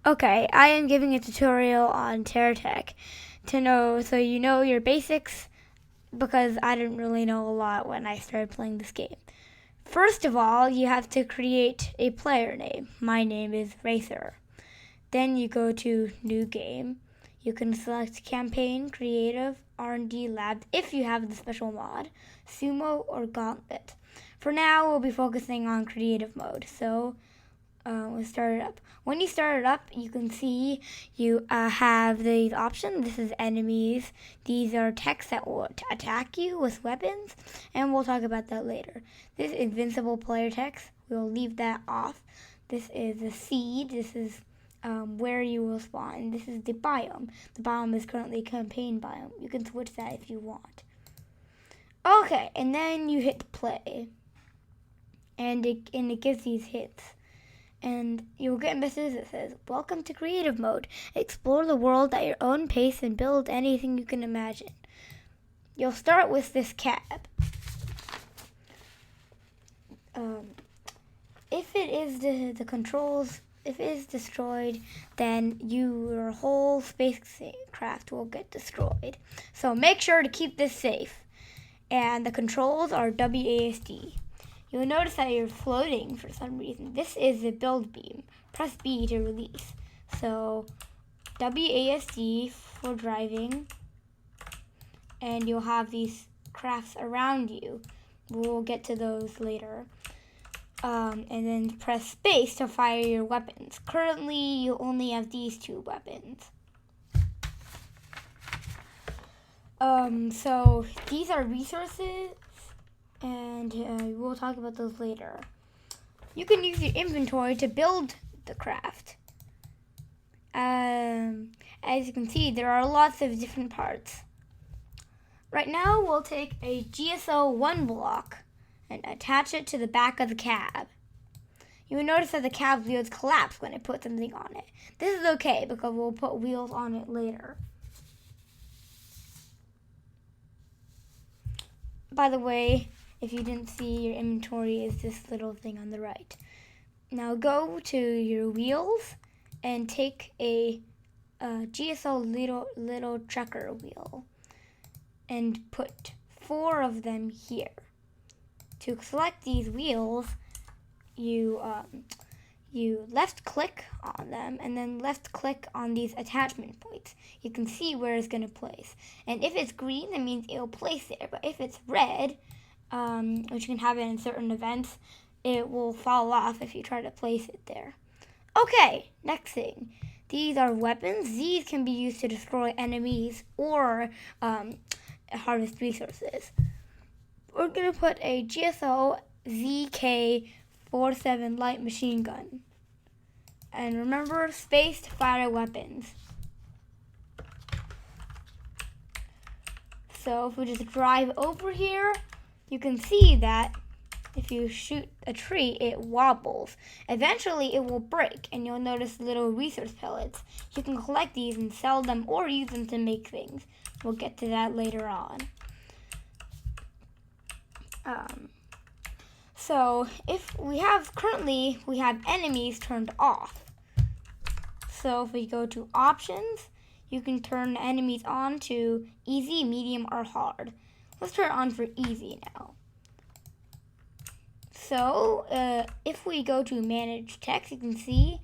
Okay, I am giving a tutorial on TerraTech so you know your basics, because I didn't really know a lot when I started playing this game. First of all, you have to create a player name. My name is Racer. Then you go to New Game. You can select Campaign, Creative, R&D Labs if you have the special mod, Sumo, or Gauntlet. For now, we'll be focusing on Creative mode, so we'll start it up. When you start it up, you can see you have these options. This is enemies. These are techs that will attack you with weapons, and we'll talk about that later. This is invincible player text. We'll leave that off. This is a seed. This is where you will spawn. This is the biome. The biome is currently campaign biome. You can switch that if you want. Okay, and then you hit play, and it gives these hits. And you'll get a message that says, "Welcome to Creative Mode. Explore the world at your own pace and build anything you can imagine." You'll start with this cab. If it is the controls, if it is destroyed, then your whole spacecraft will get destroyed. So make sure to keep this safe. And the controls are WASD. You'll notice that you're floating for some reason. This is the build beam. Press B to release. So WASD for driving, and you'll have these crafts around you. We'll get to those later. And then press space to fire your weapons. Currently, you only have these two weapons. So these are resources, and we'll talk about those later. You can use your inventory to build the craft. As you can see, there are lots of different parts. Right now, we'll take a GSO1 block and attach it to the back of the cab. You will notice that the cab wheels collapse when I put something on it. This is okay because we'll put wheels on it later. By the way, if you didn't see, your inventory is this little thing on the right. Now go to your wheels and take a GSO little trucker wheel and put 4 of them here. To select these wheels, you left click on them and then left click on these attachment points. You can see where it's going to place. And if it's green, that means it'll place there. But if it's red, which can happen in certain events, it will fall off if you try to place it there. Okay, next thing. These are weapons. These can be used to destroy enemies or harvest resources. We're going to put a GSO ZK-47 light machine gun. And remember, space to fire weapons. So if we just drive over here, you can see that if you shoot a tree, it wobbles. Eventually, it will break, and you'll notice little resource pellets. You can collect these and sell them or use them to make things. We'll get to that later on. So if currently we have enemies turned off. So if we go to options, you can turn enemies on to easy, medium, or hard. Let's turn it on for easy now. So if we go to manage text, you can see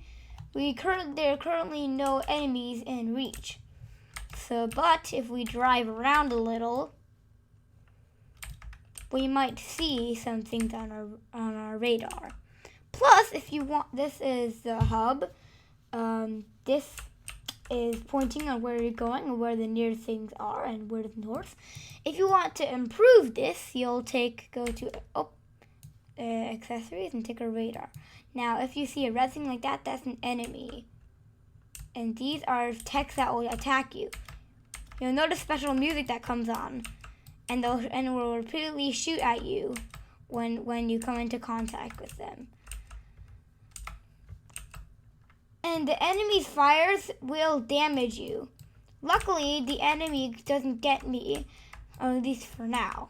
there are currently no enemies in reach. But if we drive around a little, we might see some things on our radar. Plus, if you want, this is the hub. This is pointing on where you're going and where the nearest things are and where the north. If you want to improve this, you'll go to accessories and take a radar. Now, if you see a red thing like that, that's an enemy. And these are techs that will attack you. You'll notice special music that comes on. And will repeatedly shoot at you when you come into contact with them. And the enemy's fires will damage you. Luckily, the enemy doesn't get me, or at least for now.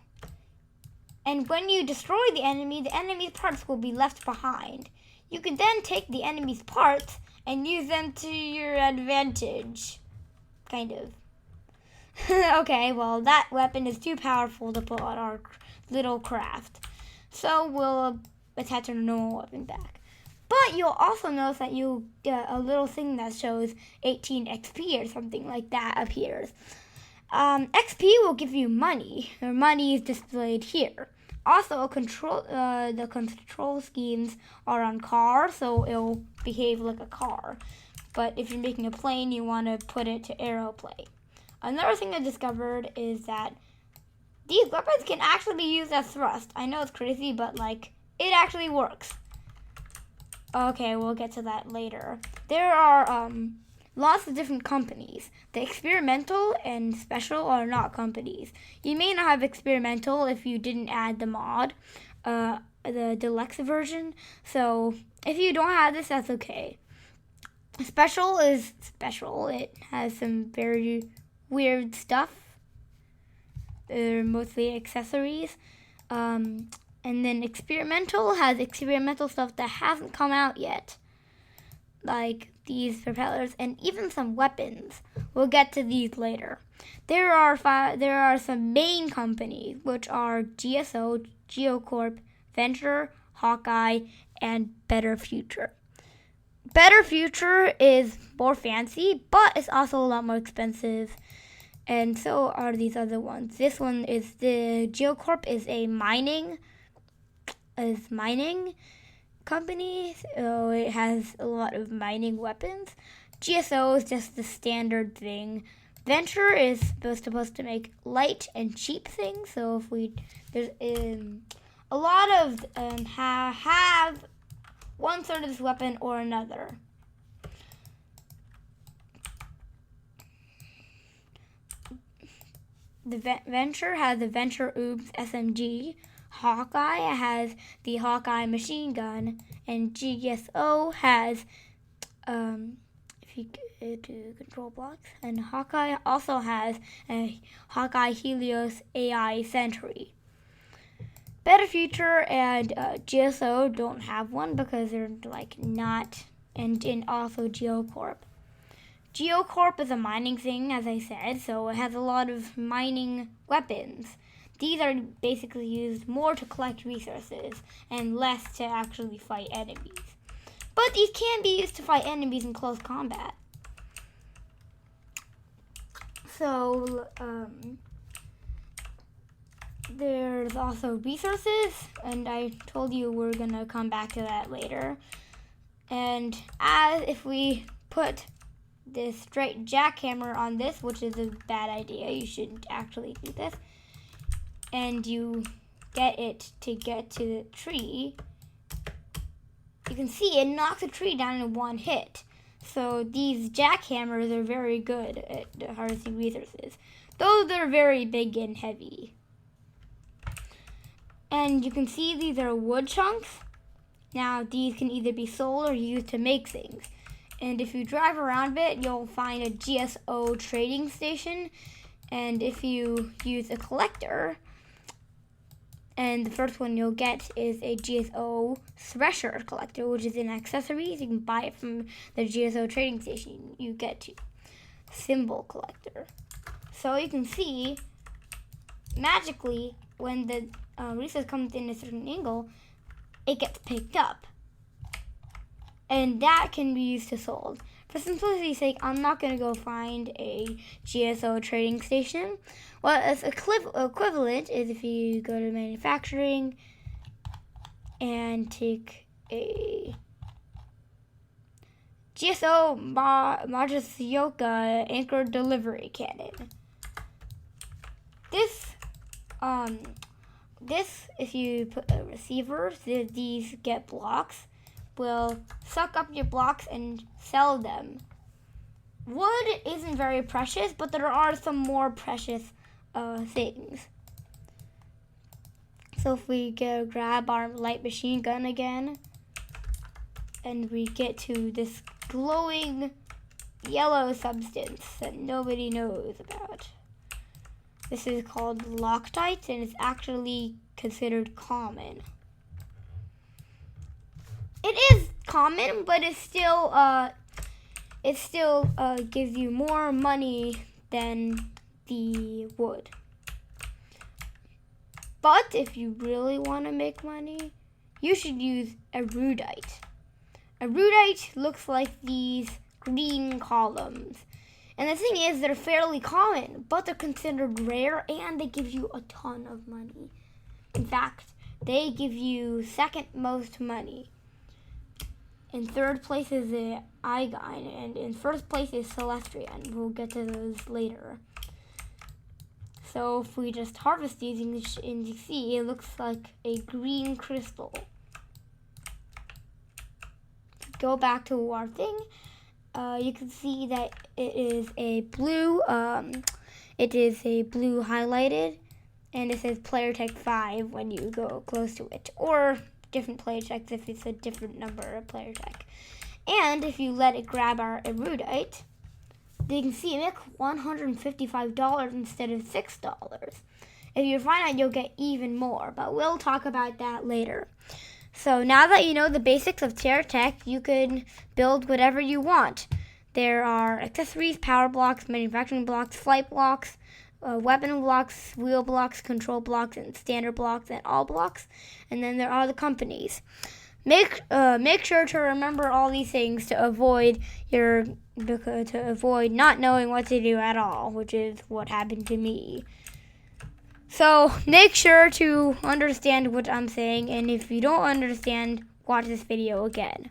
And when you destroy the enemy's parts will be left behind. You can then take the enemy's parts and use them to your advantage. Kind of. Okay, well, that weapon is too powerful to put on our little craft. So we'll attach our normal weapon back. But you'll also notice that you'll get a little thing that shows 18 XP or something like that appears. XP will give you money. Your money is displayed here. Also, the control schemes are on cars, so it'll behave like a car. But if you're making a plane, you want to put it to aeroplane. Another thing I discovered is that these weapons can actually be used as thrust. I know it's crazy, but it actually works. Okay, we'll get to that later. There are lots of different companies. The experimental and special are not companies. You may not have experimental if you didn't add the mod, the deluxe version. So if you don't have this, that's okay. Special is special. It has some very weird stuff. They're mostly accessories. And then experimental has experimental stuff that hasn't come out yet. Like these propellers and even some weapons. We'll get to these later. There are some main companies, which are GSO, GeoCorp, Venture, Hawkeye, and Better Future. Better Future is more fancy, but it's also a lot more expensive. And so are these other ones. This one is the GeoCorp is a mining company, so it has a lot of mining weapons. GSO is just the standard thing. Venture is supposed to make light and cheap things. So if there's a lot of have one sort of this weapon or another. The Venture has the Venture Oops SMG. Hawkeye has the Hawkeye machine gun, and GSO has if you go to control blocks, and Hawkeye also has a Hawkeye Helios AI Sentry. Better Future and GSO don't have one because they're not, and also GeoCorp. GeoCorp is a mining thing, as I said, so it has a lot of mining weapons. These are basically used more to collect resources and less to actually fight enemies. But these can be used to fight enemies in close combat. So, there's also resources, and I told you we're going to come back to that later. And if we put this straight jackhammer on this, which is a bad idea, you shouldn't actually do this, and you get it to get to the tree, you can see it knocks the tree down in one hit. So these jackhammers are very good at harvesting resources, though they're very big and heavy. And you can see these are wood chunks. Now these can either be sold or used to make things. And if you drive around a bit, you'll find a GSO trading station. And if you use a collector, and the first one you'll get is a GSO thresher collector, which is an accessory. You can buy it from the GSO trading station. You get to symbol collector. So you can see, magically, when the resource comes in a certain angle, it gets picked up. And that can be used to sold. For simplicity's sake, I'm not going to go find a GSO trading station. What is equivalent is if you go to manufacturing and take a GSO Majisioka anchor delivery cannon. This, if you put a receiver, these get blocks, will suck up your blocks and sell them. Wood isn't very precious, but there are some more precious things. So if we go grab our light machine gun again, and we get to this glowing yellow substance that nobody knows about. This is called Loctite, and it's actually considered common. It is common, but it's still it still gives you more money than the wood. But if you really want to make money, you should use erudite. Erudite looks like these green columns. And the thing is, they're fairly common, but they're considered rare, and they give you a ton of money. In fact, they give you second most money. In third place is the Igine, and in first place is Celestrian. We'll get to those later. So if we just harvest these, and you see, it looks like a green crystal. Go back to our thing. You can see that it is a blue. It is a blue highlighted, and it says TerraTech 5 when you go close to it, or different TerraTechs if it's a different number of TerraTech. And if you let it grab our erudite, you can see it makes $155 instead of $6. If you find out, you'll get even more, but we'll talk about that later. So now that you know the basics of TerraTech, you can build whatever you want. There are accessories, power blocks, manufacturing blocks, flight blocks, weapon blocks, wheel blocks, control blocks, and standard blocks, and all blocks. And then there are the companies. Make sure to remember all these things to avoid not knowing what to do at all, which is what happened to me. So make sure to understand what I'm saying, and if you don't understand, watch this video again.